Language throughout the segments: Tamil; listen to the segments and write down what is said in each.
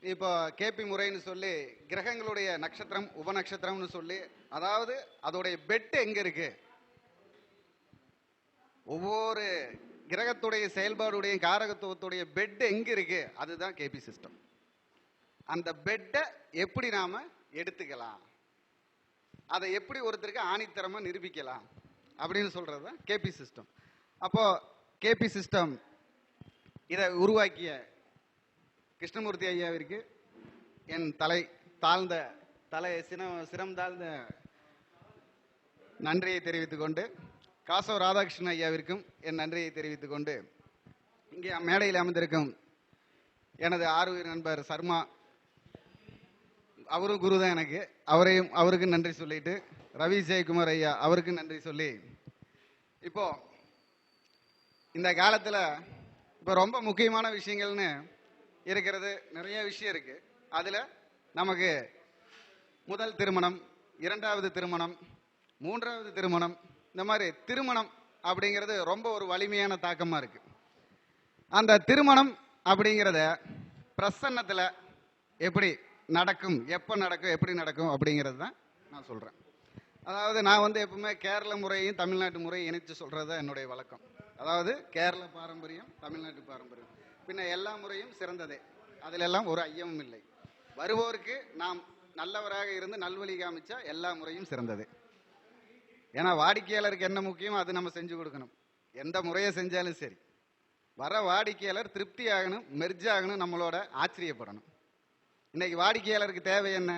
இப்போ கேபி முறைன்னு சொல்லி கிரகங்களுடைய நட்சத்திரம் உபநட்சத்திரம்னு சொல்லி, அதாவது அதோடைய பெட் எங்க இருக்கு, ஒவ்வொரு கிரகத்துடைய செயல்பாடுடைய காரகத்துவத்துடைய பெட் எங்க இருக்கு, அதுதான் கேபி சிஸ்டம். அந்த பெட்டை எப்படி நாம எடுத்துக்கலாம், அதை எப்படி ஒருத்தருக்கு ஆணித்தரமா நிரூபிக்கலாம் அப்படின்னு சொல்றது தான் கேபி சிஸ்டம். அப்போ கேபி சிஸ்டம் இதை உருவாக்கிய கிருஷ்ணமூர்த்தி ஐயாவிற்கு என் சிரம் தாழ்ந்த நன்றியை தெரிவித்துக் கொண்டு, காசவ ராதாகிருஷ்ணன் ஐயாவிற்கும் என் நன்றியை தெரிவித்துக் கொண்டு, இங்கே மேடையில் அமர்ந்திருக்கும் எனது ஆர்வீர் நண்பர் சர்மா, அவரும் குரு தான் எனக்கு, அவருக்கு நன்றி சொல்லிட்டு, ரவி ஜெயக்குமார் ஐயா அவருக்கு நன்றி சொல்லி, இப்போ இந்த காலத்துல இப்போ ரொம்ப முக்கியமான விஷயங்கள்னு இருக்கிறது நிறைய விஷயம் இருக்கு. அதுல நமக்கு முதல் திருமணம், இரண்டாவது திருமணம், மூன்றாவது திருமணம், இந்த மாதிரி திருமணம் அப்படிங்கிறது ரொம்ப ஒரு வலிமையான தாக்கமா இருக்கு. அந்த திருமணம் அப்படிங்கிறத பிரசன்னத்துல எப்படி நடக்கும், எப்ப நடக்கும், எப்படி நடக்கும் அப்படிங்கிறது தான் நான் சொல்றேன். அதாவது நான் எப்பவுமே கேரள முறையும் தமிழ்நாட்டு முறையும் இணைச்சு சொல்றது என்னுடைய வழக்கம். அதாவது கேரள பாரம்பரியம், தமிழ்நாட்டு பாரம்பரியம், பின்ன எல்லா முறையும் சிறந்ததே, அதுல எல்லாம் ஒரு ஐயமும் இல்லை. வருவோருக்கு நாம் நல்லவராக இருந்து நல்வழி காமிச்சா எல்லா முறையும் சிறந்தது. ஏன்னா வாடிக்கையாளருக்கு என்ன முக்கியம் அது நம்ம செஞ்சு கொடுக்கணும். எந்த முறையை செஞ்சாலும் சரி, வர வாடிக்கையாளர் திருப்தி ஆகணும், மெர்ஜ் ஆகணும், நம்மளோட ஆச்சரியப்படணும். இன்னைக்கு வாடிக்கையாளருக்கு தேவை என்ன,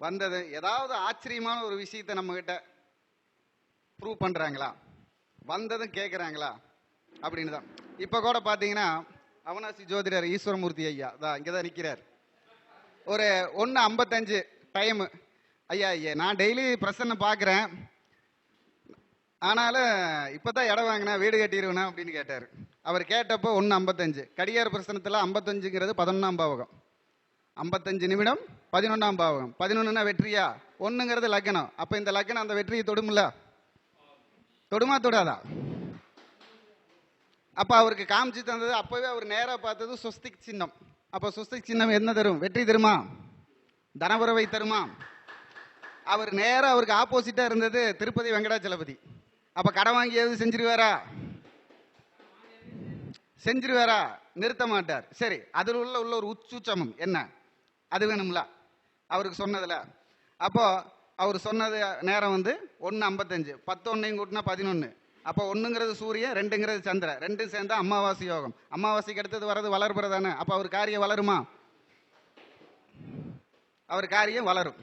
வந்தது ஏதாவது ஆச்சரியமான ஒரு விஷயத்தை நம்ம கிட்ட ப்ரூவ் பண்றாங்களா, வந்ததும் கேட்குறாங்களா அப்படின்னு தான். இப்போ கூட பார்த்தீங்கன்னா அவனாசி ஜோதிடர் ஈஸ்வரமூர்த்தி ஐயா தான் இங்கே தான் நிற்கிறார். ஒரு 1:55 டைமு. ஐயா நான் டெய்லி பிரசன்ன பார்க்குறேன், ஆனாலும் இப்போ தான் இடம் வாங்கினா வீடு கட்டிடுவேனா அப்படின்னு கேட்டார். அவர் கேட்டப்போ 1:55. கடிகார பிரசனத்தில் 55ங்கிறது 11ஆம் பாவகம், 55 நிமிடம் 11ஆம் பாவகம். 11னா வெற்றியா, 1ங்கிறது லக்னம். அப்போ இந்த லக்னம் அந்த வெற்றியை தொடும்ல, தொடுமா தொடாதா? அப்ப அவருக்கு காமிச்சு தந்தது, அப்பவே அவர் நேராக பார்த்தது சொஸ்திக் சின்னம். அப்ப சொஸ்திக் சின்னம் என்ன தரும், வெற்றி தருமா, தனபுரவை தருமா? அவர் நேரம் அவருக்கு ஆப்போசிட்டா இருந்தது திருப்பதி வெங்கடாச்சலபதி. அப்ப கடன் வாங்கியாவது செஞ்சிருவாரா? நிறுத்த மாட்டார். சரி, அதில் உள்ள ஒரு உச்சமம் என்ன, அது வேணும்ல அவருக்கு சொன்னதுல. அப்போ அவர் சொன்னது நேரம் 1:55. 10 கூட்டினா 11. அப்போ 1ங்கிறது சூரியன், 2ங்கிறது சந்திரன், 2 சேர்ந்தா அமாவாசை யோகம். அமாவாசைக்கு அடுத்தது வர்றது வளர்பிற தானே. அப்போ அவர் காரியம் வளருமா? அவர் காரியம் வளரும்,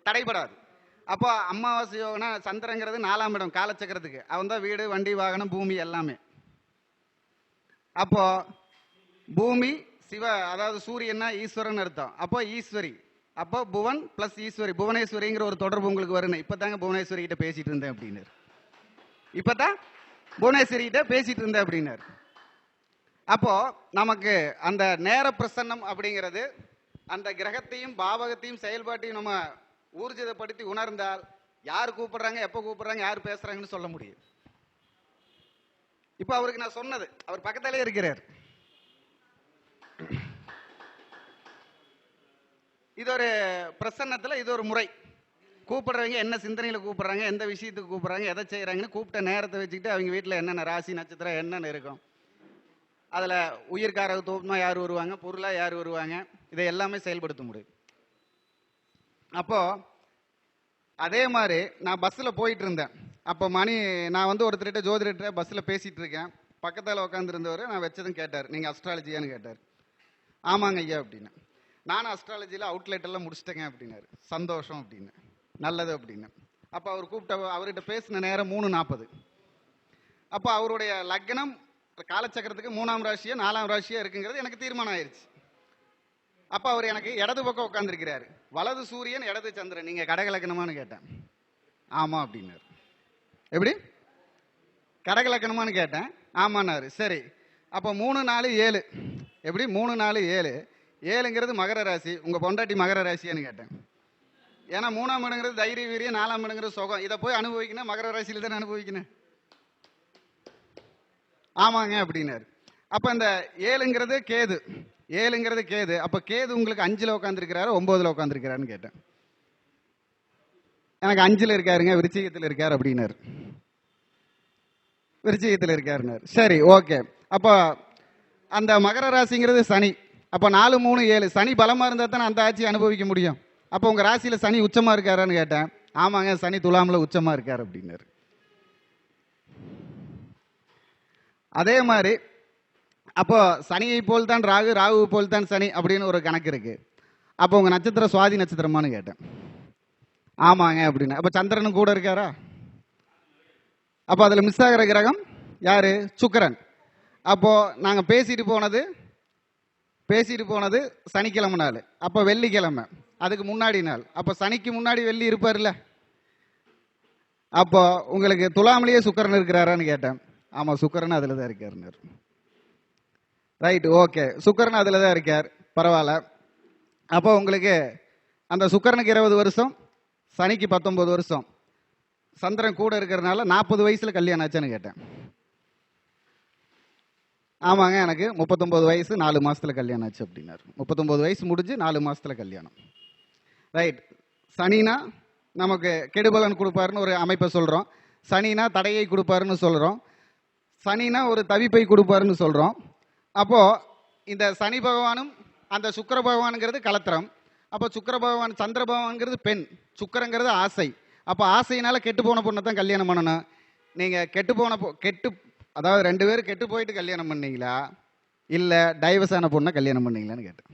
தடைபடாது. அப்போ அமாவாசை யோகம்னா சந்திரங்கிறது 4ஆம் இடம் காலச்சக்கரத்துக்கு, அவன் தான் வீடு, வண்டி, வாகனம், பூமி எல்லாமே. அப்போ பூமி சிவ, அதாவது சூரியன்னா ஈஸ்வரன் அர்த்தம். அப்போ ஈஸ்வரி, அப்போ புவன் பிளஸ் ஈஸ்வரி, புவனேஸ்வரிங்கிற ஒரு தொடர்பு உங்களுக்கு வரணும். இப்பதாங்க புவனேஸ்வரி கிட்ட பேசிட்டு இருந்தேன் அப்படின்னாரு. இப்பதான் புவனேஸ்வரி கிட்ட பேசிட்டு இருந்தேன் அப்படின்னாரு. அப்போ நமக்கு அந்த நேர பிரசன்னம் அப்படிங்கிறது அந்த கிரகத்தையும் பாவகத்தையும் செயல்பாட்டையும் நம்ம ஊர்ஜிதப்படுத்தி உணர்ந்தால் யார் கூப்பிடுறாங்க, எப்ப கூப்பிடுறாங்க, யார் பேசுறாங்கன்னு சொல்ல முடியும். இப்ப அவருக்கு நான் சொன்னது, அவர் பக்கத்தாலே இருக்கிறார். இது ஒரு பிரசன்னத்துல இது ஒரு முறை. கூப்பிடுறவங்க என்ன சிந்தனையில கூப்பிடுறாங்க, எந்த விஷயத்துக்கு கூப்பிடுறாங்க, எதை செய்யறாங்கன்னு கூப்பிட்ட நேரத்தை வச்சுக்கிட்டு அவங்க வீட்டில் என்னென்ன ராசி நட்சத்திரம் என்னென்ன இருக்கும், அதுல உயிர்காரகத்துவமா யார் வருவாங்க, பொருளா யார் வருவாங்க, இதை எல்லாமே செயல்படுத்த முடியும். அப்போ அதே மாதிரி நான் பஸ்ஸில் போயிட்டு இருந்தேன். அப்போ நான் ஒருத்தர்கிட்ட ஜோதிடர்கிட்ட பஸ்ஸில் பேசிட்டு இருக்கேன். பக்கத்தில் உட்காந்துருந்தவர் நான் வச்சதும் கேட்டார், நீங்கள் அஸ்ட்ராலஜியான்னு கேட்டார். ஆமாங்க ஐயா அப்படின்னு. நானும் அஸ்ட்ராலஜியில் அவுட்லெட் எல்லாம் முடிச்சிட்டேங்க அப்படின்னாரு. சந்தோஷம் அப்படின்னு, நல்லது அப்படின்னு. அப்போ அவர் அவர்கிட்ட பேசின நேரம் 3:40. அப்போ அவருடைய லக்னம் காலச்சக்கரத்துக்கு 3ஆம் ராசியா 4ஆம் ராசியா இருக்குங்கிறது எனக்கு தீர்மானம் ஆயிடுச்சு. அப்ப அவர் எனக்கு இடது பக்கம் உட்காந்துருக்கிறாரு, வலது சூரியன் இடது சந்திரன். நீங்க கடகலக்கணமானு கேட்டேன். ஆமா அப்படின்னாரு. எப்படி கடகலக்கணமானு கேட்டேன். ஆமான்னாரு. சரி, அப்ப 3, 4, 7 எப்படி 3, 4, 7 7ங்கிறது மகர ராசி. உங்க பொண்டாட்டி மகர ராசியான்னு கேட்டேன். ஏன்னா 3ஆம் இடங்கிறது தைரிய வீரியம், 4ஆம் இடங்கிறது சுகம். இதை போய் அனுபவிக்கணும், மகர ராசியில தானே அனுபவிக்கணும். ஆமாங்க அப்படின்னாரு. அப்ப இந்த 7ங்கிறது கேது. 7ங்கிறது கேது. அப்போ கேது உங்களுக்கு 5ல் உட்காந்துருக்கிறாரு 9ல் உட்காந்துருக்கிறாருன்னு கேட்டேன். எனக்கு 5ல் இருக்காருங்க, விருச்சிகத்தில் இருக்கார் அப்படின்னாரு. விருச்சிகத்தில் இருக்காருன்னாரு. சரி, ஓகே. அப்போ அந்த மகர ராசிங்கிறது சனி. அப்போ 4, 3, 7 சனி பலமாக இருந்தால் தானே அந்த ஆட்சியை அனுபவிக்க முடியும். அப்போ உங்கள் ராசியில் சனி உச்சமாக இருக்காரான்னு கேட்டேன். ஆமாங்க, சனி துலாமில் உச்சமாக இருக்கார் அப்படின்னாரு. அதே மாதிரி அப்போ சனியை போல் தான் ராகு, ராகு போல் தான் சனி அப்படின்னு ஒரு கணக்கு இருக்கு. அப்போ உங்க நட்சத்திரம் சுவாதி நட்சத்திரமானு கேட்டேன். ஆமாங்க அப்படின்னு. அப்போ சந்திரனும் கூட இருக்காரா? அப்போ அதில் மிஸ் ஆகிற கிரகம் யாரு? சுக்கிரன். அப்போ நாங்கள் பேசிட்டு போனது சனிக்கிழமை நாள். அப்போ வெள்ளிக்கிழமை அதுக்கு முன்னாடி நாள். அப்போ சனிக்கு முன்னாடி வெள்ளி இருப்பார்ல. அப்போ உங்களுக்கு துலாமிலேயே சுக்கிரன் இருக்கிறாரான்னு கேட்டேன். ஆமாம், சுக்கிரன் அதில் தான் இருக்காருன்னு. ரைட், ஓகே, சுக்கிரன் அதில் தான் இருக்கார். பரவாயில்ல. அப்போ உங்களுக்கு அந்த சுக்கிரனுக்கு 20 வருஷம், சனிக்கு 19 வருஷம், சந்திரன் கூட இருக்கிறதுனால 40 வயசுல கல்யாணம் ஆச்சுன்னு கேட்டேன். ஆமாங்க, எனக்கு 39 வயசு 4 மாசத்துல கல்யாணம் ஆச்சு அப்படின்னாரு. 39 வயசு முடிஞ்சு 4 மாசத்துல கல்யாணம். ரைட். சனினா நமக்கு கெடுபலன் கொடுப்பாருன்னு ஒரு அமைப்பை சொல்றோம். சனினா தடையை கொடுப்பாருன்னு சொல்றோம். சனினா ஒரு தவிப்பை கொடுப்பாருன்னு சொல்றோம். அப்போ இந்த சனி பகவானும் அந்த சுக்கிர பகவானுங்கிறது கலத்திரம். அப்போ சுக்கிர பகவான், சந்திர பகவான்ங்கிறது பெண், சுக்கிரங்கிறது ஆசை. அப்போ ஆசையினால கெட்டு போன பொண்ணை தான் கல்யாணம் பண்ணணும். நீங்கள் அதாவது 2 பேரும் கெட்டு போயிட்டு கல்யாணம் பண்ணீங்களா, இல்லை டைவர்ஸ் ஆன பொண்ணை கல்யாணம் பண்ணீங்களான்னு கேட்டேன்.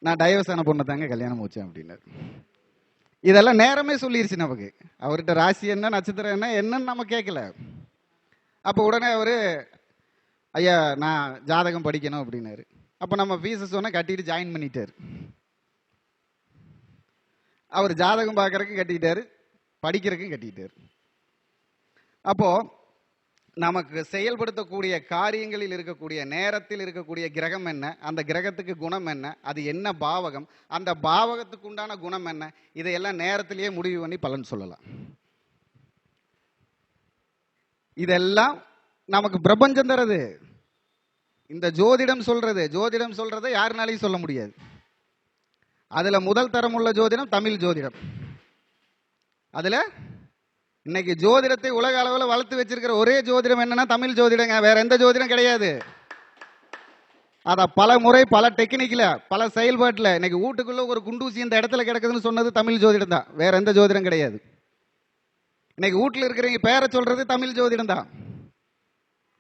நான் டைவர்ஸ் ஆன பொண்ணை தாங்க கல்யாணம் வச்சேன் அப்படின்னாரு. இதெல்லாம் நேரமே சொல்லிருச்சு நமக்கு. அவர்கிட்ட ராசி என்ன, நட்சத்திரம் என்னன்னு நம்ம கேட்கல. அப்போ உடனே அவர், ஐயா நான் ஜாதகம் படிக்கணும் அப்படின்னாரு. அப்போ நம்ம ஃபீஸை சொன்னால் கட்டிட்டு ஜாயின் பண்ணிட்டார். அவர் ஜாதகம் பார்க்கறதுக்கும் கட்டிட்டாரு, படிக்கிறதுக்கும் கட்டிட்டார். அப்போ நமக்கு செயல்படுத்தக்கூடிய காரியங்களில் இருக்கக்கூடிய நேரத்தில் இருக்கக்கூடிய கிரகம் என்ன, அந்த கிரகத்துக்கு குணம் என்ன, அது என்ன பாவகம், அந்த பாவகத்துக்கு உண்டான குணம் என்ன, இதையெல்லாம் நேரத்திலேயே முடிவு பண்ணி பலன் சொல்லலாம். இதெல்லாம் நமக்கு பிரபஞ்சம் தரது. இந்த ஜோதிடம் சொல்றதை யாருனாலையும் சொல்ல முடியாது. அதுல முதல் தரம் உள்ள ஜோதிடம் தமிழ் ஜோதிடம். அதுல இன்னைக்கு ஜோதிடத்தை உலக அளவில் வளர்த்து வச்சிருக்கிற ஒரே ஜோதிடம் என்னன்னா தமிழ் ஜோதிடங்க. வேற எந்த ஜோதிடம் கிடையாது. அத பல முறை பல டெக்னிக்ல பல செயல்பாட்டில் இன்னைக்கு வீட்டுக்குள்ள ஒரு குண்டூசி இந்த இடத்துல கிடக்குதுன்னு சொன்னது தமிழ் ஜோதிடம் தான். வேற எந்த ஜோதிடம் கிடையாது. இன்னைக்கு வீட்டில் இருக்கிறவங்க பேரை சொல்றது தமிழ் ஜோதிடம் தான்,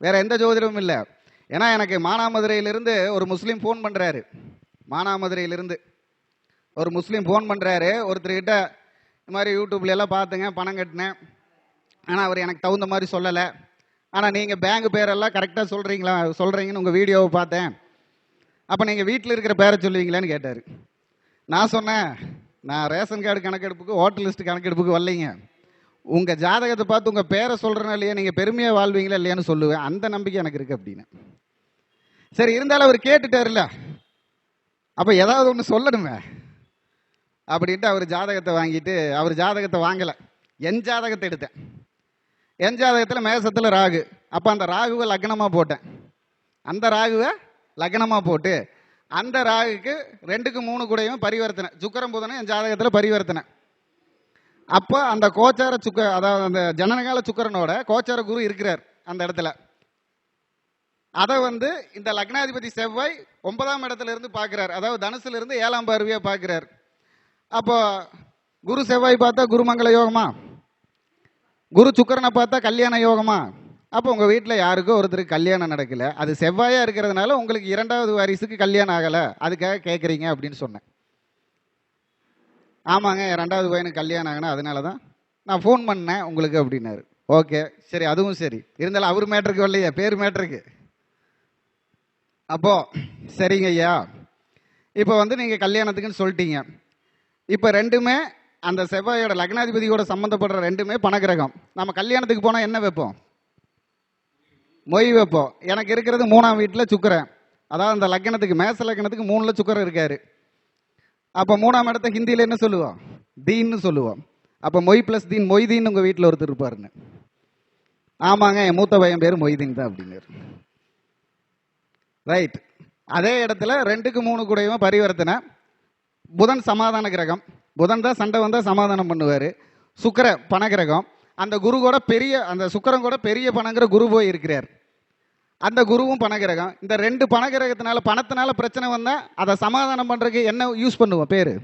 வேற எந்த ஜோதிடமும் இல்லை. ஏன்னா எனக்கு மானாமதுரையிலிருந்து ஒரு முஸ்லீம் ஃபோன் பண்றாரு. மானாமதுரையிலிருந்து ஒரு முஸ்லீம் ஃபோன் பண்றாரு. ஒருத்தர்கிட்ட இந்த மாதிரி யூடியூப்ல எல்லாம் பார்த்துங்க, பணம் கட்டினேன், ஆனால் அவர் எனக்கு தகுந்த மாதிரி சொல்லலை. ஆனால் நீங்கள் பேங்க் பேரெல்லாம் கரெக்டாக சொல்கிறீங்கன்னு உங்கள் வீடியோவை பார்த்தேன். அப்போ நீங்கள் வீட்டில் இருக்கிற பேரை சொல்லுவீங்களான்னு கேட்டார். நான் சொன்னேன், நான் ரேஷன் கார்டு கணக்கெடுப்புக்கு, ஹோட்டல் லிஸ்ட் கணக்கெடுப்புக்கு வரலைங்க. உங்கள் ஜாதகத்தை பார்த்து உங்கள் பேரை சொல்கிறேன்னா இல்லையா, நீங்கள் பெருமையாக வாழ்வீங்களா இல்லையான்னு சொல்லுவேன். அந்த நம்பிக்கை எனக்கு இருக்குது அப்படின்னு. சரி, இருந்தாலும் அவர் கேட்டுட்டாருல்ல, அப்போ ஏதாவது ஒன்று சொல்லணுமே அப்படின்ட்டு அவர் ஜாதகத்தை வாங்கிட்டு, அவர் ஜாதகத்தை வாங்கலை, என் ஜாதகத்தை எடுத்தேன். என் ஜாதகத்தில் மேசத்தில் ராகு. அப்போ அந்த ராகுவை லக்னமாக போட்டேன். அந்த ராகுவை லக்னமாக போட்டு அந்த ராகுக்கு 2க்கு 3 கூடையும் பரிவர்த்தனை, சுக்கிரன் புதனும் என் ஜாதகத்தில் பரிவர்த்தனை. அப்போ அந்த கோச்சார அதாவது அந்த ஜனனகால சுக்கிரனோட கோச்சார குரு இருக்கிறார் அந்த இடத்துல. அதை இந்த லக்னாதிபதி செவ்வாய் 9ஆம் இடத்துல இருந்து பார்க்கிறார். அதாவது தனுசுல இருந்து 7ஆம் பார்வையா பார்க்கிறார். அப்போ குரு செவ்வாய் பார்த்தா குருமங்கள யோகமா, குரு சுக்கிரனை பார்த்தா கல்யாண யோகமா. அப்போ உங்க வீட்டில் யாருக்கும் ஒருத்தருக்கு கல்யாணம் நடக்கல, அது செவ்வாயா இருக்கிறதுனால உங்களுக்கு 2வது வாரிசுக்கு கல்யாணம் ஆகலை, அதுக்காக கேட்குறீங்க அப்படின்னு சொன்னேன். ஆமாங்க, 2வது பையனுக்கு கல்யாணம் ஆகணும், அதனால தான் நான் ஃபோன் பண்ணேன் உங்களுக்கு அப்படின்னாரு. ஓகே, சரி, அதுவும் சரி. இருந்தாலும் அவர் மேட்டருக்கு வரலையா, பேர் மேட்டருக்கு. அப்போ சரிங்க ஐயா, இப்போ நீங்கள் கல்யாணத்துக்குன்னு சொல்லிட்டீங்க. இப்போ 2மே அந்த செவ்வாயோட லக்னாதிபதியோட சம்மந்தப்படுற 2மே பணக்கிரகம். நம்ம கல்யாணத்துக்கு போனால் என்ன வைப்போம்? மொய் வைப்போம். எனக்கு இருக்கிறது 3ஆம் வீட்டில் சுக்கிரன். அதாவது அந்த லக்னத்துக்கு, மேச லக்னத்துக்கு 3ல் சுக்கிரன் இருக்காரு. அப்போ 3ஆம் இடத்த ஹிந்தியில் என்ன சொல்லுவோம்? தீன்னு சொல்லுவோம். அப்போ மொய் பிளஸ் தீன், மொய்தீன் உங்கள் வீட்டில் ஒருத்தர் இருப்பாருன்னு. ஆமாங்க, என் மூத்த பையன் பேர் மொய்தீன் தான் அப்படின்னாரு. ரைட். அதே இடத்துல 2க்கு 3 கூடயும் பரிவர்த்தனை. புதன் சமாதான கிரகம், புதன் தான் சண்டை வந்தால் சமாதானம் பண்ணுவார். சுக்கிர பணகிரகம், அந்த குரு கூட பெரிய, அந்த சுக்கிரன் கூட பெரிய பணங்கிற குரு போய் இருக்கிறார். அந்த குருவும் பணகிரகம். இந்த 2 பணகிரகத்தினால பணத்தினால பிரச்சனை வந்தால் அதை சமாதானம் பண்ணுறதுக்கு என்ன யூஸ் பண்ணுவோம் பேர்?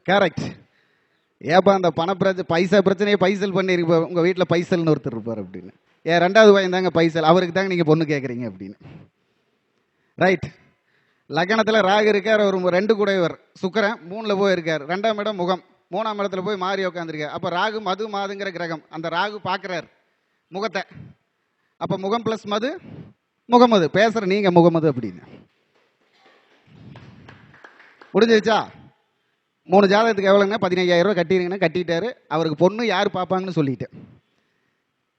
கரெக்ட். ஏப்பா அந்த பைசா பிரச்சனையை பைசல் பண்ணியிருப்ப உங்கள் வீட்டில் பைசல்னு ஒருத்தர் இருப்பார் அப்படின்னு. ஏன் 2வது பையன் தாங்க பைசல், அவருக்கு தாங்க நீங்கள் பொண்ணு கேட்குறீங்க அப்படின்னு. ரைட். லக்னத்தில் ராகு இருக்கார், ஒரு 2 கூடையவர் சுக்கிரன் 3ல் போய் இருக்கார். 2ஆம் இடம் முகம், 3ஆம் இடத்துல போய் மாறி உட்காந்துருக்கார். அப்போ ராகு மது மாதுங்கிற கிரகம், அந்த ராகு பார்க்குறார் முகத்தை. அப்போ முகம் ப்ளஸ் மது முகமது, பேசுகிற நீங்கள் முகமது அப்படின்னு முடிஞ்சிருச்சா? 3 ஜாதகத்துக்கு எவ்வளோங்க? 15,000 ரூபா கட்டிடுங்கன்னா கட்டிட்டாரு. அவருக்கு பொண்ணு யார் பார்ப்பாங்கன்னு சொல்லிட்டேன்.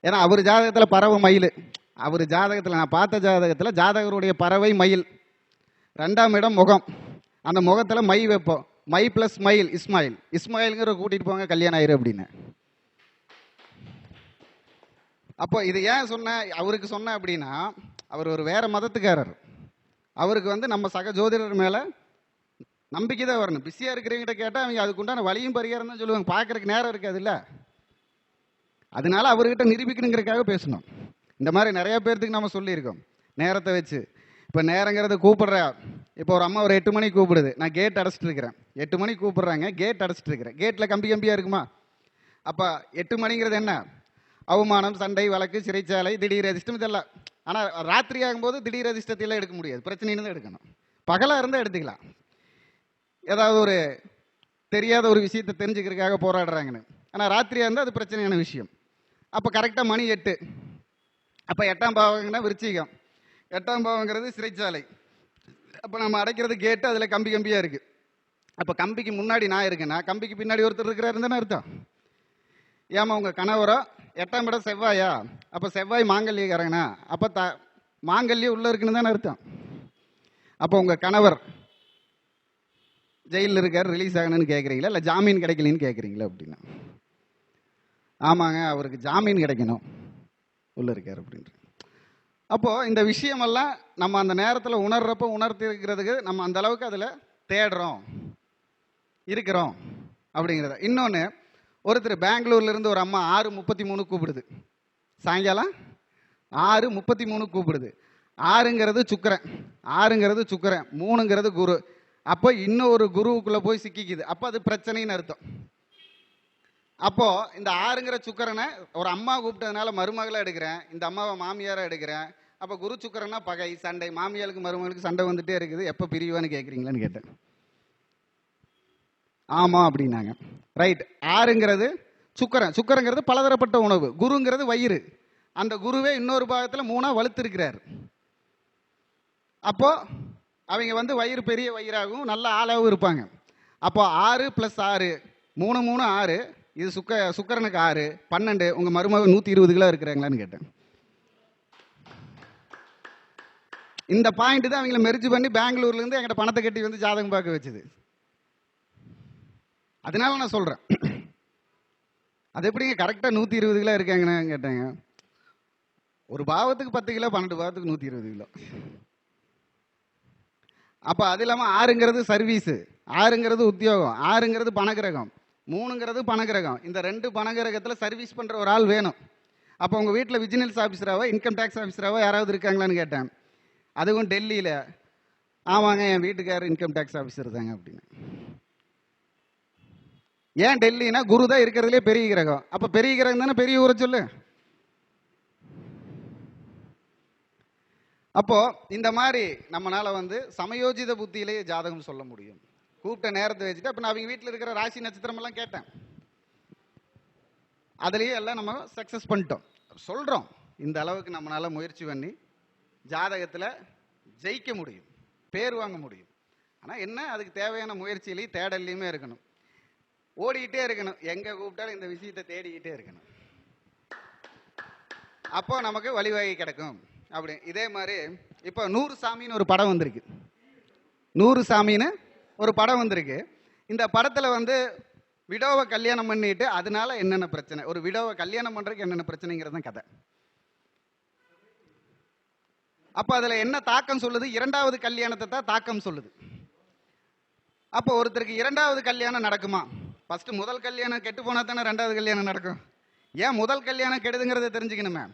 ஏன்னா அவர் ஜாதகத்தில் பறவை மயில், அவர் ஜாதகத்தில் நான் பார்த்த ஜாதகத்தில் ஜாதகருடைய பறவை மயில். 2ஆம் இடம் முகம், அந்த முகத்தில் மை வைப்போம். மை ப்ளஸ் மயில் இஸ்மாயில், இஸ்மாயிலுங்கிற கூட்டிகிட்டு போங்க கல்யாணம் ஆயிரு அப்படின்னு. அப்போ இது ஏன் சொன்ன, அவருக்கு சொன்ன அப்படின்னா அவர் ஒரு வேற மதத்துக்காரர். அவருக்கு நம்ம சக ஜோதிடர் மேலே நம்பிக்கை தான் வரணும். பிஸியாக இருக்கிறவங்கிட்ட கேட்டால் அவங்க அதுக்குண்டான வழியும் பரிகாரம் தான் சொல்லுவாங்க. பார்க்குறதுக்கு நேரம் இருக்காது இல்லை, அதனால அவர்கிட்ட நிரூபிக்கணுங்கிறதுக்காக பேசணும். இந்த மாதிரி நிறைய பேர்த்துக்கு நம்ம சொல்லியிருக்கோம் நேரத்தை வச்சு. இப்போ நேரங்கிறது கூப்பிடுற, இப்போ ஒரு அம்மா ஒரு 8 மணிக்கு கூப்பிடுது, நான் கேட் அடைச்சிட்டு இருக்கிறேன். 8 மணிக்கு கூப்பிடுறாங்க, கேட் அடைச்சிட்டு இருக்கிறேன். கேட்டில் கம்பியாக இருக்குமா? அப்போ 8 மணிங்கிறது என்ன? அவமானம், சண்டை, வழக்கு, சிறைச்சாலை, திடீர் அதிர்ஷ்டம் இதெல்லாம். ஆனால் ராத்திரி ஆகும்போது திடீர் அதிர்ஷ்டத்தையெல்லாம் எடுக்க முடியாது, பிரச்சனைன்னு தான் எடுக்கணும். பகலாக இருந்தால் எடுத்துக்கலாம். ஏதாவது ஒரு தெரியாத ஒரு விஷயத்தை தெரிஞ்சுக்கிறதுக்காக போராடுறாங்கன்னு. ஆனால் ராத்திரியாக இருந்தால் அது பிரச்சனையான விஷயம். அப்போ கரெக்டாக மணி 8. அப்போ 8ஆம் பாவங்கன்னா விருச்சிகம், 8ஆம் பாவங்கிறது சிறைச்சாலை. அப்போ நம்ம அடைக்கிறது கேட்டு, அதில் கம்பியாக இருக்குது. அப்போ கம்பிக்கு முன்னாடி நான் இருக்கேன்னா கம்பிக்கு பின்னாடி ஒருத்தர் இருக்கிறாருன்னு தானே அர்த்தம். ஏமா உங்கள் கணவரோ 8ஆம் இடம் செவ்வாயா, அப்போ செவ்வாய் மாங்கல்யக்காரங்கண்ணா, அப்போ மாங்கல்யம் உள்ளே இருக்குன்னு தானே அர்த்தம். அப்போ உங்கள் கணவர் ஜெயிலில் இருக்கார், ரிலீஸ் ஆகணும்னு கேட்குறீங்களா, இல்லை ஜாமீன் கிடைக்கலன்னு கேட்குறீங்களா அப்படின்னா? ஆமாங்க, அவருக்கு ஜாமீன் கிடைக்கணும், உள்ளே இருக்கார் அப்படின்ற. அப்போது இந்த விஷயமெல்லாம் நம்ம அந்த நேரத்தில் உணர்றப்போ உணர்த்தி இருக்கிறதுக்கு நம்ம அந்த அளவுக்கு அதில் தேடுறோம் இருக்கிறோம் அப்படிங்கிறத. இன்னொன்று, ஒருத்தர் பெங்களூர்லேருந்து ஒரு அம்மா 6:33 கூப்பிடுது, சாயங்காலம் 6:33 கூப்பிடுது. 6ங்கிறது சுக்கிரன், 3ங்கிறது குரு. அப்போ இன்னொரு குருவுக்குள்ளே போய் சிக்கிக்குது. அப்போ அது பிரச்சனைன்னு அர்த்தம். அப்போது இந்த 6ங்கிற சுக்கிரனை ஒரு அம்மா கூப்பிட்டதுனால மருமகளை எடுக்கிறேன், இந்த அம்மாவை மாமியாரை எடுக்கிறேன். அப்போ குரு சுக்கிரனா பகை, சண்டை, மாமியாருக்கு மருமகளுக்கு சண்டை வந்துட்டே இருக்குது. எப்போ பிரிவான்னு கேட்குறீங்களான்னு கேட்டேன். ஆமாம் அப்படின்னாங்க. ரைட். 6ங்கிறது சுக்கிரங்கிறது பலதரப்பட்ட உணவு, குருங்கிறது வயிறு. அந்த குருவே இன்னொரு பாகத்தில் 3ஆ வலுத்திருக்கிறார். அப்போது அவங்க வயிறு பெரிய வயிறாகவும் நல்ல ஆளாகவும் இருப்பாங்க. அப்போ 6 + 6 3 3 6, இது சுக்கிரனுக்கு 6 12. உங்கள் மருமக 120 கிலோ இருக்கிறாங்களான்னு கேட்டேன். இந்த பாயிண்ட் தான் அவங்கள மெர்ஜ் பண்ணி பெங்களூர்லேருந்து எங்கிட்ட பணத்தை கட்டி ஜாதகம் பார்க்க வச்சுது. அதனால நான் சொல்கிறேன், அது எப்படிங்க கரெக்டாக 120 கிலோ இருக்காங்கன்னு கேட்டாங்க. ஒரு பாவத்துக்கு 10 கிலோ, 12 பாவத்துக்கு 120 கிலோ. அப்போ அது இல்லாமல் 6ங்கிறது சர்வீஸு, 6ங்கிறது உத்தியோகம், 6ங்கிறது பணகிரகம், 3ங்கிறது பணகிரகம். இந்த 2 பணகிரகத்தில் சர்வீஸ் பண்ணுற ஒரு ஆள் வேணும். அப்போ உங்கள் வீட்டில் விஜிலன்ஸ் ஆஃபீஸராவோ இன்கம் டேக்ஸ் ஆஃபீஸராவோ யாராவது இருக்காங்களான்னு கேட்டேன். அதுவும் டெல்லியில். ஆமாங்க, என் வீட்டுக்காரர் இன்கம் டேக்ஸ் ஆஃபீஸர் தாங்க அப்படின்னு. ஏன் டெல்லினா குரு தான் இருக்கிறதுலே பெரிய கிரகம். அப்போ பெரிய கிரகம் தானே பெரிய ஊரை சொல்லு. அப்போ இந்த மாதிரி நம்மளால சமயோஜித புத்தியிலேயே ஜாதகம் சொல்ல முடியும். கூப்பிட்ட நேரத்தை வச்சுட்டு அப்போ நான் அவங்க வீட்டில் இருக்கிற ராசி நட்சத்திரம் எல்லாம் கேட்டேன். அதுலேயே எல்லாம் நம்ம சக்ஸஸ் பண்ணிட்டோம். சொல்கிறோம், இந்த அளவுக்கு நம்மளால முயற்சி பண்ணி ஜாதகத்தில் ஜெயிக்க முடியும், பேர் வாங்க முடியும். ஆனால் என்ன, அதுக்கு தேவையான முயற்சியிலையும் தேடல்லையுமே இருக்கணும், ஓடிக்கிட்டே இருக்கணும். எங்கே கூப்பிட்டாலும் இந்த விஷயத்தை தேடிக்கிட்டே இருக்கணும். அப்போ நமக்கு வழிவகை கிடைக்கும். அப்படி இதே மாதிரி இப்போ 100 சாமின்னு ஒரு படம் வந்திருக்கு. 100 சாமின்னு ஒரு படம் வந்திருக்கு. இந்த படத்தில் விடோவை கல்யாணம் பண்ணிட்டு அதனால என்னென்ன பிரச்சனை, ஒரு விடோவை கல்யாணம் பண்ணுறதுக்கு என்னென்ன பிரச்சனைங்கிறது தான் கதை. அப்ப அதுல என்ன தாக்கம் சொல்லுது? இரண்டாவது கல்யாணத்தை தான் தாக்கம் சொல்லுது. அப்போ ஒருத்தருக்கு இரண்டாவது கல்யாணம் நடக்குமா? ஃபர்ஸ்ட் முதல் கல்யாணம் கெட்டு போனா தானே ரெண்டாவது கல்யாணம் நடக்கும். ஏன் முதல் கல்யாணம் கெடுதுங்கிறத தெரிஞ்சுக்கணுமே.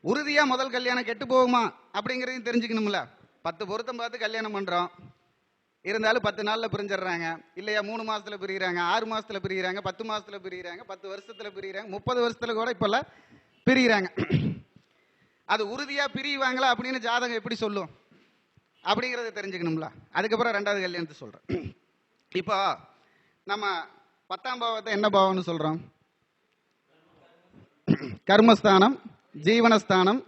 உறுதியா முதல் கல்யாணம் கெட்டு போகுமா அப்படிங்கிறதையும் தெரிஞ்சுக்கணும்ல. 10 பொருத்தம் பார்த்து கல்யாணம் பண்றோம், இருந்தாலும் 10 நாள்ல பிரிஞ்சிடுறாங்க, இல்லையா 3 மாசத்துல பிரிகிறாங்க, 6 மாசத்துல பிரிகிறாங்க, 10 மாசத்துல பிரிகிறாங்க, 10 வருஷத்துல பிரிகிறாங்க, 30 வருஷத்துல கூட இப்பெல்லாம் பிரிகிறாங்க. அது உறுதியா பிரிவாங்களா அப்படின்னு ஜாதகம் எப்படி சொல்லும் அப்படிங்கிறத தெரிஞ்சுக்கணும்ல. அதுக்கப்புறம் ரெண்டாவது கல்யாணத்தை சொல்றேன். இப்போ நம்ம 10ஆம் பாவத்தை என்ன பாவம்னு சொல்றோம்? கர்மஸ்தானம், ஜீவனஸ்தானம்,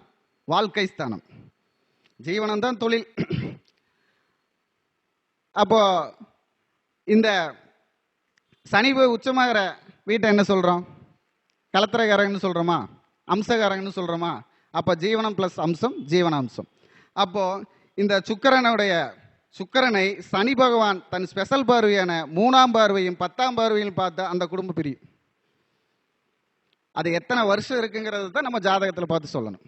வாழ்க்கை ஸ்தானம். ஜீவனம் தான் தொழில். அப்போ இந்த சனி போய் உச்சமாகிற வீட்டை என்ன சொல்றோம்? கலத்திரகாரங்கன்னு சொல்றோமா, அம்சகாரங்கன்னு சொல்றோமா? அப்ப ஜீவனம் பிளஸ் அம்சம் ஜீவனாம்சம். அப்போ இந்த சுக்கிரனை சனி பகவான் தன் ஸ்பெஷல் பார்வையான 3ஆம் பார்வையும் 10ஆம் பார்வையும் பார்த்தா அந்த குடும்பம் பிரியும். அது எத்தனை வருஷம் இருக்குங்கிறத தான் நம்ம ஜாதகத்தில் பார்த்து சொல்லணும்.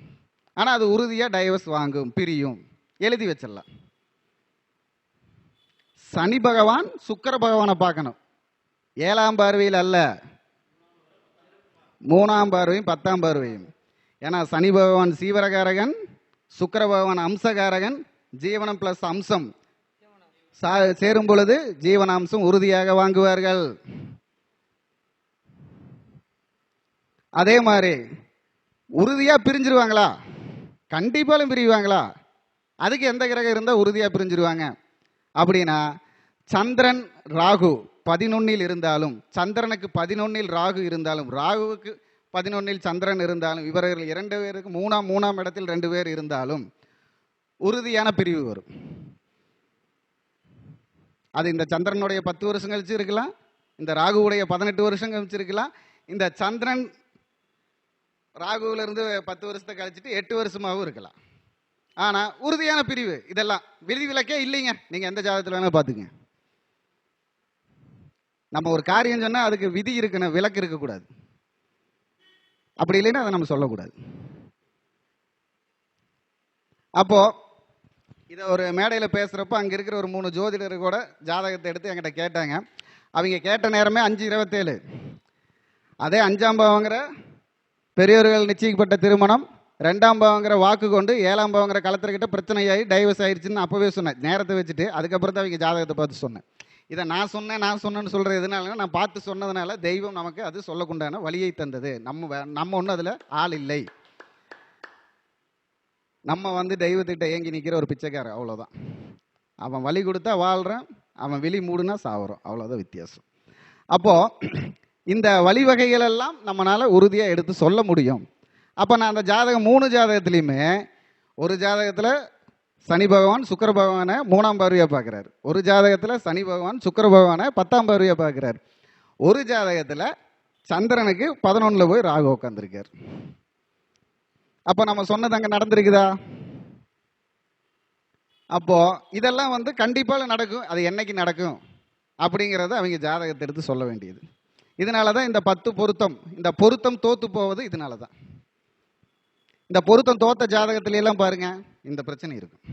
ஆனால் அது உறுதியாக டைவர்ஸ் வாங்கும், பிரியும், எழுதி வச்சிடலாம். சனி பகவான் சுக்கிர பகவானை பார்க்கணும், 7ஆம் பார்வையில் அல்ல, 3ஆம் பார்வையும் 10ஆம் பார்வையும். ஏன்னா சனி பகவான் சீவரகாரகன், சுக்கிர பகவான் அம்சகாரகன். ஜீவனம் பிளஸ் அம்சம் சேரும் பொழுது ஜீவனாம்சம் உறுதியாக வாங்குவார்கள். அதே மாதிரி உறுதியா பிரிஞ்சிருவாங்களா? கண்டிப்பாலும் பிரிவாங்களா? அதுக்கு எந்த கிரகம் இருந்தா உறுதியா பிரிஞ்சிருவாங்க அப்படின்னா, சந்திரன் ராகு 11 இருந்தாலும், சந்திரனுக்கு 11 ராகு இருந்தாலும், ராகுவுக்கு 11 சந்திரன் இருந்தாலும், இவர்கள் 2 பேருக்கு 3ஆம் இடத்தில் 2 பேர் இருந்தாலும் உறுதியான பிரிவு வரும். அது இந்த சந்திரனுடைய 10 வருஷம் கழிச்சு இருக்கலாம், இந்த ராகுவுடைய 18 வருஷம் கழிச்சு இருக்கலாம். இந்த சந்திரன் ராகுல இருந்து 10 வருஷத்தை கழிச்சிட்டு 8 வருஷமாகவும் இருக்கலாம். ஆனா உறுதியான பிரிவு. இதெல்லாம் விதிவிலக்கே இல்லைங்க. நீங்க எந்த ஜாதகத்தில் வேணா பாத்துங்க. நம்ம ஒரு காரியம் சொன்னா அதுக்கு விதி இருக்கணும், விலக்கு இருக்கக்கூடாது. அப்படி இல்லைன்னா அதை நம்ம சொல்லக்கூடாது. அப்போ இதை ஒரு மேடையில் பேசுறப்ப அங்க இருக்கிற ஒரு 3 ஜோதிடர் கூட ஜாதகத்தை எடுத்து என்கிட்ட கேட்டாங்க. அவங்க கேட்ட நேரமே 5:27. அதே 5ஆம் பாவங்கிற பெரியவர்கள் நிச்சயிக்கப்பட்ட திருமணம், 2ஆம் பாவங்கிற வாக்கு கொண்டு 7ஆம் பாவங்கிற களத்திற்கிட்ட பிரச்சனையாகி டைவர்ஸ் ஆயிடுச்சுன்னு அப்பவே சொன்னேன், நேரத்தை வச்சுட்டு. அதுக்கப்புறம் தான் அவங்க ஜாதகத்தை பார்த்து சொன்னேன். இதை நான் சொன்னேன்னு சொல்றது எதனால, நான் பார்த்து சொன்னதுனால தெய்வம் நமக்கு அது சொல்லக்குண்டான வழியை தந்தது. நம்ம ஒன்றும் அதில் ஆள் இல்லை. நம்ம தெய்வத்திட்ட ஏங்கி நிற்கிற ஒரு பிச்சைக்காரன், அவ்வளோதான். அவன் வழி கொடுத்தா வாழ்கிறான், அவன் விழி மூடுனா சாவறோம், அவ்வளோதான் வித்தியாசம். அப்போ இந்த வழிவகைகள் எல்லாம் நம்மளால உறுதியாக எடுத்து சொல்ல முடியும். அப்போ நான் அந்த ஜாதகம் 3 ஜாதகத்துலையுமே, ஒரு ஜாதகத்தில் சனி பகவான் சுக்கிர பகவானை 3ஆம் பார்வையாக பார்க்குறாரு, ஒரு ஜாதகத்தில் சனி பகவான் சுக்கிர பகவானை 10ஆம் பார்வையாக பார்க்குறாரு, ஒரு ஜாதகத்தில் சந்திரனுக்கு 11 போய் ராகு உட்காந்துருக்கார். அப்போ நம்ம சொன்னது அங்கே நடந்திருக்குதா? அப்போ இதெல்லாம் கண்டிப்பாக நடக்கும். அது என்னைக்கு நடக்கும் அப்படிங்கிறத அவங்க ஜாதகத்தை எடுத்து சொல்ல வேண்டியது. இதனால தான் இந்த 10 பொருத்தம், இந்த பொருத்தம் தோத்து போவது இதனால தான். இந்த பொருத்தம் தோத்த ஜாதகத்தில எல்லாம் பாருங்க இந்த பிரச்சனை இருக்கும்.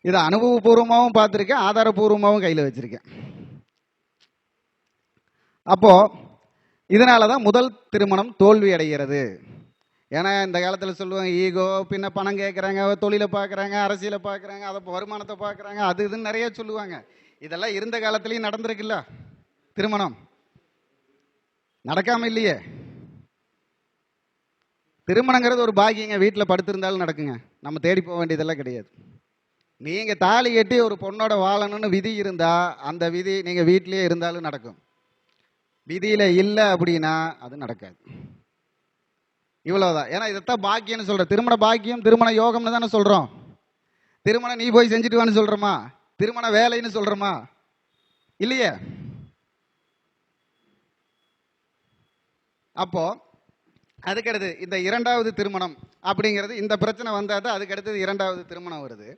இதை அனுபவபூர்வமாகவும் பார்த்துருக்கேன், ஆதாரபூர்வமாகவும் கையில் வச்சிருக்கேன். அப்போ இதனால தான் முதல் திருமணம் தோல்வி அடைகிறது. ஏன்னா இந்த காலத்தில் சொல்லுவாங்க ஈகோ, பின்ன பணம் கேட்குறாங்க, தொழிலை பார்க்குறாங்க, அரசியலை பார்க்குறாங்க, அதை வருமானத்தை பார்க்குறாங்க, அது இதுன்னு நிறைய சொல்லுவாங்க. இதெல்லாம் இருந்த காலத்துலேயும் நடந்திருக்குல்ல. திருமணம் நடக்காம இல்லையே. திருமணங்கிறது ஒரு பாக்கியங்க. வீட்டில் படுத்திருந்தாலும் நடக்குங்க, நம்ம தேடி போக வேண்டியதெல்லாம் கிடையாது. நீங்கள் தாலி கட்டி ஒரு பொண்ணோட வாழணும்னு விதி இருந்தால் அந்த விதி நீங்கள் வீட்டிலேயே இருந்தாலும் நடக்கும். விதியில் இல்லை அப்படின்னா அது நடக்காது. இவ்வளோதான். ஏன்னா இதைத்தான் பாக்கியம்னு சொல்கிறோம். திருமண பாக்கியம், திருமண யோகம்னு தானே சொல்கிறோம். திருமணம் நீ போய் செஞ்சுட்டு வான்னு சொல்கிறோமா? திருமண வேலைன்னு சொல்கிறோமா? இல்லையே. அப்போ அதுக்கடுத்து இந்த 2வது திருமணம் அப்படிங்கிறது, இந்த பிரச்சனை வந்தால் தான் அதுக்கடுத்தது 2வது திருமணம் வருது.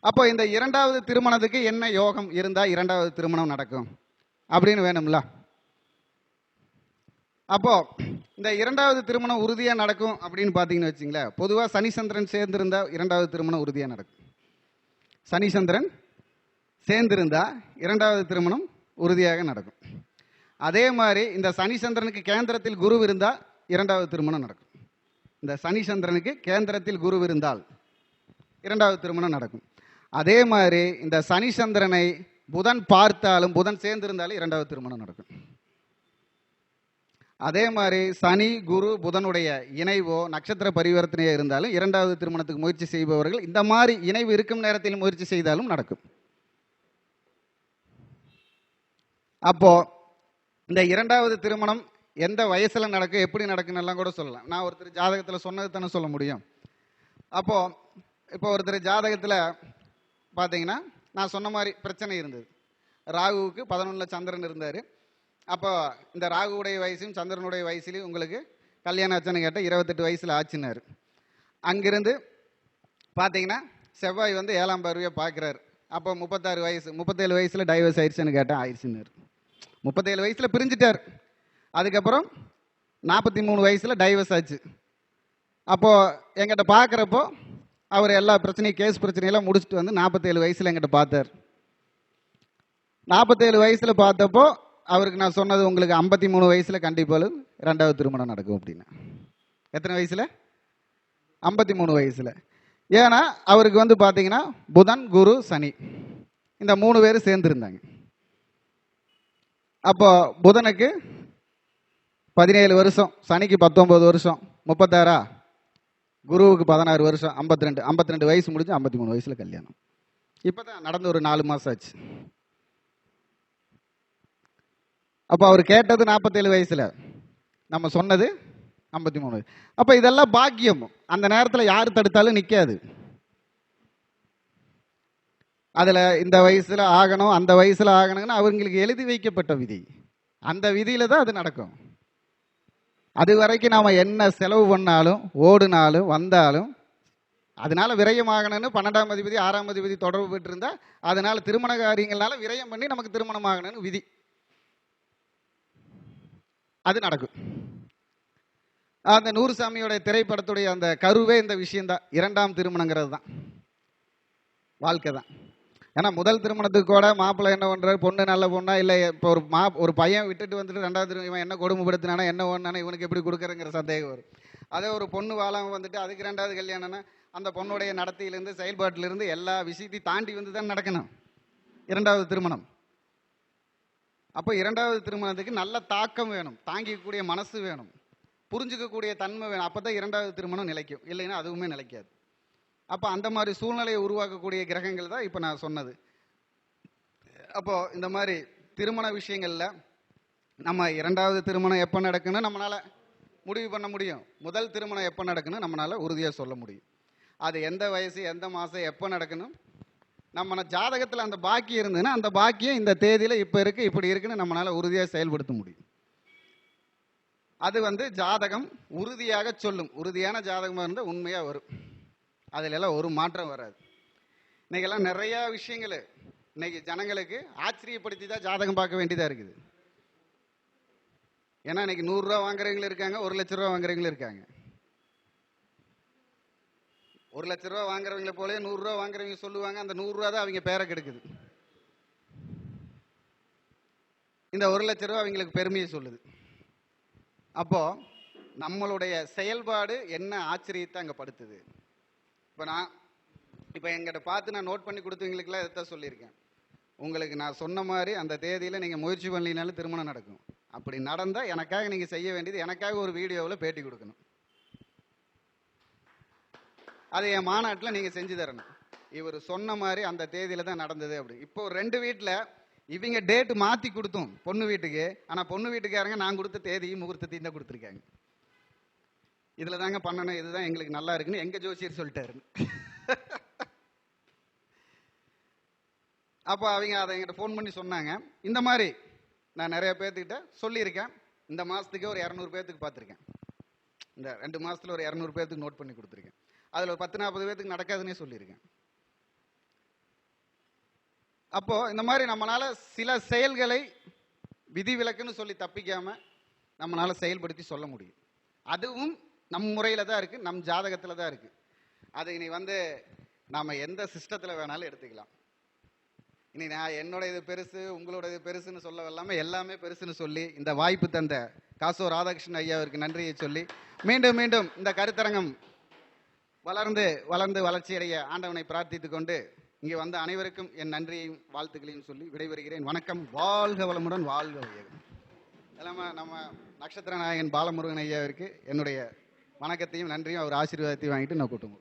அப்போ இந்த 2வது திருமணத்துக்கு என்ன யோகம் இருந்தால் 2வது திருமணம் நடக்கும் அப்படின்னு வேணும்ல. அப்போ இந்த இரண்டாவது திருமணம் உறுதியா நடக்கும் அப்படின்னு பாத்தீங்கன்னு வச்சுங்களேன். பொதுவா சனி சந்திரன் சேர்ந்திருந்தா இரண்டாவது திருமணம் உறுதியா நடக்கும். சனி சந்திரன் சேர்ந்திருந்தா இரண்டாவது திருமணம் உறுதியாக நடக்கும். அதே மாதிரி இந்த சனி சந்திரனுக்கு கேந்திரத்தில் குரு இருந்தா இரண்டாவது திருமணம் நடக்கும். இந்த சனி சந்திரனுக்கு கேந்திரத்தில் குரு இருந்தால் இரண்டாவது திருமணம் நடக்கும். அதே மாதிரி இந்த சனி சந்திரனை புதன் பார்த்தாலும், புதன் சேர்ந்திருந்தாலும் இரண்டாவது திருமணம் நடக்கும். அதே மாதிரி சனி குரு புதனுடைய இணைவோ நட்சத்திர பரிவர்த்தனையோ இருந்தாலும் இரண்டாவது திருமணத்துக்கு முயற்சி செய்பவர்கள் இந்த மாதிரி இணைவு இருக்கும் நேரத்தில் முயற்சி செய்தாலும் நடக்கும். அப்போ இந்த இரண்டாவது திருமணம் எந்த வயசுல நடக்கும், எப்படி நடக்குன்னு எல்லாம் கூட சொல்லலாம். நான் ஒருத்தர் ஜாதகத்தில் சொன்னது தானே சொல்ல முடியும். அப்போ இப்போ ஒருத்தர் ஜாதகத்தில் பார்த்தீங்கன்னா நான் சொன்ன மாதிரி பிரச்சனை இருந்தது. ராகுவுக்கு 11 சந்திரன் இருந்தார். அப்போ இந்த ராகுவுடைய வயசும் சந்திரனுடைய வயசுலையும் உங்களுக்கு கல்யாணம் ஆச்சுன்னு கேட்டால் 28 வயசில் ஆச்சுன்னாரு. அங்கிருந்து பார்த்தீங்கன்னா செவ்வாய் வந்து 7ஆம் பார்வையை பார்க்குறாரு. அப்போ 36 வயசு, 37 வயசில் டைவர்ஸ் ஆயிடுச்சுன்னு கேட்டால் ஆயிடுச்சுன்னாரு. 37 வயசில் பிரிஞ்சுட்டார். அதுக்கப்புறம் 43 வயசில் டைவர்ஸ் ஆச்சு. அப்போது எங்கிட்ட பார்க்குறப்போ அவர் எல்லா பிரச்சனையும், கேஸ் பிரச்சனையெல்லாம் முடிச்சுட்டு வந்து 47 வயசில் எங்கிட்ட பார்த்தார். 47 வயசில் பார்த்தப்போ அவருக்கு நான் சொன்னது, உங்களுக்கு 53 வயசில் கண்டிப்பாக ரெண்டாவது திருமணம் நடக்கும் அப்படின்னு. எத்தனை வயசில்? 53 வயசில். ஏன்னா அவருக்கு வந்து பார்த்தீங்கன்னா புதன் குரு சனி இந்த 3 பேரும் சேர்ந்துருந்தாங்க. அப்போ புதனுக்கு 17 வருஷம், சனிக்கு 19 வருஷம், 36, குருவுக்கு 16 வருஷம், 52 வயசு முடிஞ்சு 53 வயசில் கல்யாணம். இப்போ தான் நடந்து ஒரு 4 மாதம் ஆச்சு. அப்போ அவர் கேட்டது 47 வயசில், நம்ம சொன்னது 53. அப்போ இதெல்லாம் பாக்கியம். அந்த நேரத்தில் யார் தடுத்தாலும் நிற்காது. அதில் இந்த வயசில் ஆகணும், அந்த வயசில் ஆகணும்னு அவங்களுக்கு எழுதி வைக்கப்பட்ட விதி. அந்த விதியில் தான் அது நடக்கும். அது வரைக்கும் நாம் என்ன செலவு பண்ணாலும், ஓடுனாலும், வந்தாலும், அதனால விரயம் ஆகணும்னு 12ஆம் அதிபதி 6ஆம் அதிபதி தொடர்பு பெற்றிருந்தா அதனால திருமண காரியங்கள்னால விரயம் பண்ணி நமக்கு திருமணம் ஆகணும்னு விதி. அது நடக்கும். அந்த நூறுசாமியோட திரைப்படத்துடைய அந்த கருவே இந்த விஷயம்தான். 2ஆம் திருமணங்கிறது தான் வாழ்க்கை தான். ஏன்னா முதல் திருமணத்துக்கு கூட மாப்பிள்ளை என்ன பண்றாரு, பொண்ணு நல்ல பொண்ணா இல்லை, இப்போ ஒரு பையன் விட்டுட்டு வந்துட்டு 2வது இவன் என்ன கொடுமைப்படுத்தினானா, என்ன ஒண்ணானா, இவனுக்கு எப்படி கொடுக்குறங்கிற சந்தேகம் வரும். அதே ஒரு பொண்ணு வாழாம வந்துட்டு அதுக்கு 2வது கல்யாணம்னா அந்த பொண்ணுடைய நடத்தையிலிருந்து செயல்பாட்டிலிருந்து எல்லா விஷயத்தையும் தாண்டி வந்து தான் நடக்கணும் 2வது திருமணம். அப்போ 2வது திருமணத்துக்கு நல்ல தாக்கம் வேணும், தாங்கிக்கக்கூடிய மனசு வேணும், புரிஞ்சுக்கக்கூடிய தன்மை வேணும். அப்போ தான் 2வது திருமணம் நிலைக்கும். இல்லைன்னா அதுவுமே நிலைக்காது. அப்போ அந்த மாதிரி சூழ்நிலையை உருவாக்கக்கூடிய கிரகங்கள் தான் இப்போ நான் சொன்னது. அப்போ இந்த மாதிரி திருமண விஷயங்களில் நம்ம 2வது திருமணம் எப்போ நடக்குன்னு நம்மளால் முடிவு பண்ண முடியும். முதல் திருமணம் எப்போ நடக்குன்னு நம்மளால் உறுதியாக சொல்ல முடியும். அது எந்த வயசு, எந்த மாதம், எப்போ நடக்கணும், நம்ம ஜாதகத்தில் அந்த பாக்கியம் இருந்ததுன்னா அந்த பாக்கியம் இந்த தேதியில் இப்போ இருக்குது, இப்படி இருக்குன்னு நம்மளால் உறுதியாக செயல்படுத்த முடியும். அது வந்து ஜாதகம் உறுதியாக சொல்லும். உறுதியான ஜாதகமாக இருந்தால் உண்மையாக வரும். அதிலெல்லாம் ஒரு மாற்றம் வராது. இன்னைக்கெல்லாம் நிறையா விஷயங்கள் இன்னைக்கு ஜனங்களுக்கு ஆச்சரியப்படுத்தி தான் ஜாதகம் பார்க்க வேண்டியதாக இருக்குது. ஏன்னா இன்னைக்கு 100 ரூபா வாங்குறவங்களும் இருக்காங்க, 1 லட்ச ரூபா வாங்குறவங்களும் இருக்காங்க. 1 லட்ச ரூபா வாங்குறவங்களை போலே 100 ரூபா வாங்குறவங்க சொல்லுவாங்க, அந்த 100 ரூபா தான் அவங்க பேரை கெடுக்குது. இந்த 1 லட்ச ரூபா அவங்களுக்கு பெருமையை சொல்லுது. அப்போ நம்மளுடைய செயல்பாடு என்ன ஆச்சரியத்தை அங்கே படுத்துது. இப்போ எங்கிட்ட பார்த்து நான் நோட் பண்ணி கொடுத்தவங்களுக்குலாம் இதைத்தான் சொல்லியிருக்கேன். உங்களுக்கு நான் சொன்ன மாதிரி அந்த தேதியில் நீங்கள் முயற்சி பண்ணலினாலும் திருமணம் நடக்கும். அப்படி நடந்தால் எனக்காக நீங்கள் செய்ய வேண்டியது, எனக்காக ஒரு வீடியோவில் பேட்டி கொடுக்கணும். அது என் மாநாட்டில் நீங்கள் செஞ்சு தரணும். இவர் சொன்ன மாதிரி அந்த தேதியில் தான் நடந்தது அப்படி. இப்போ 2 வீட்டில் இவங்க டேட்டு மாற்றி கொடுத்தோம் பொண்ணு வீட்டுக்கு. ஆனால் பொண்ணு வீட்டுக்காரங்க நான் கொடுத்த தேதியும் முகூர்த்தத்தையும் தான் கொடுத்துருக்காங்க. இதில் தாங்க பண்ணணும், இதுதான் எங்களுக்கு நல்லா இருக்குன்னு எங்கள் ஜோசியர் சொல்லிட்டாரு. அப்போ அவங்க அதை எங்கிட்ட ஃபோன் பண்ணி சொன்னாங்க. இந்த மாதிரி நான் நிறைய பேர்த்துக்கிட்ட சொல்லியிருக்கேன். இந்த மாதத்துக்கு ஒரு 200 பேர்த்துக்கு பார்த்துருக்கேன். இந்த 2 மாதத்தில் ஒரு 200 பேர்த்துக்கு நோட் பண்ணி கொடுத்துருக்கேன். அதில் ஒரு 10-40 பேர்த்துக்கு நடக்காதுன்னே சொல்லியிருக்கேன். அப்போ இந்த மாதிரி நம்மளால சில செயல்களை விதிவிலக்குன்னு சொல்லி தப்பிக்காம நம்மளால செயல்படுத்தி சொல்ல முடியும். அதுவும் நம் முறையில் தான் இருக்குது, நம் ஜாதகத்தில் தான் இருக்குது. அதை இனி நாம் எந்த சிஸ்டத்தில் வேணாலும் எடுத்துக்கலாம். இனி நான் என்னோட இது பெருசு, உங்களோட இது பெருசுன்னு சொல்ல இல்லாமல் எல்லாமே பெருசுன்னு சொல்லி இந்த வாய்ப்பு தந்த காசோ ராதாகிருஷ்ணன் ஐயாவிற்கு நன்றியை சொல்லி மீண்டும் மீண்டும் இந்த கருத்தரங்கம் வளர்ந்து வளர்ந்து வளர்ச்சியடைய ஆண்டவனை பிரார்த்தித்துக் கொண்டு இங்கே வந்த அனைவருக்கும் என் நன்றியையும் வாழ்த்துக்களையும் சொல்லி விடைபெறுகிறேன். வணக்கம். வாழ்க வளமுடன், வாழ்க வையகம். எல்லாமே நம்ம நட்சத்திர நாயகன் பாலமுருகன் ஐயாவிற்கு என்னுடைய வணக்கத்தையும் நன்றியும் அவர் ஆசீர்வாதத்தையும் வாங்கிட்டு நான் கூட்டுங்க.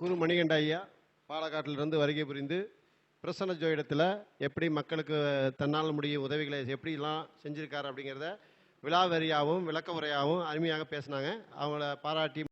குரு மணிகண்ட ஐயா பாலக்காட்டிலிருந்து வருகை புரிந்து பிரசன்ன ஜோதிடத்தில் எப்படி மக்களுக்கு தன்னால் முடியும் உதவிகளை எப்படிலாம் செஞ்சுருக்காரு அப்படிங்கிறத விழாவரியாகவும் விளக்க உரையாகவும் அருமையாக பேசினாங்க. அவங்கள பாராட்டி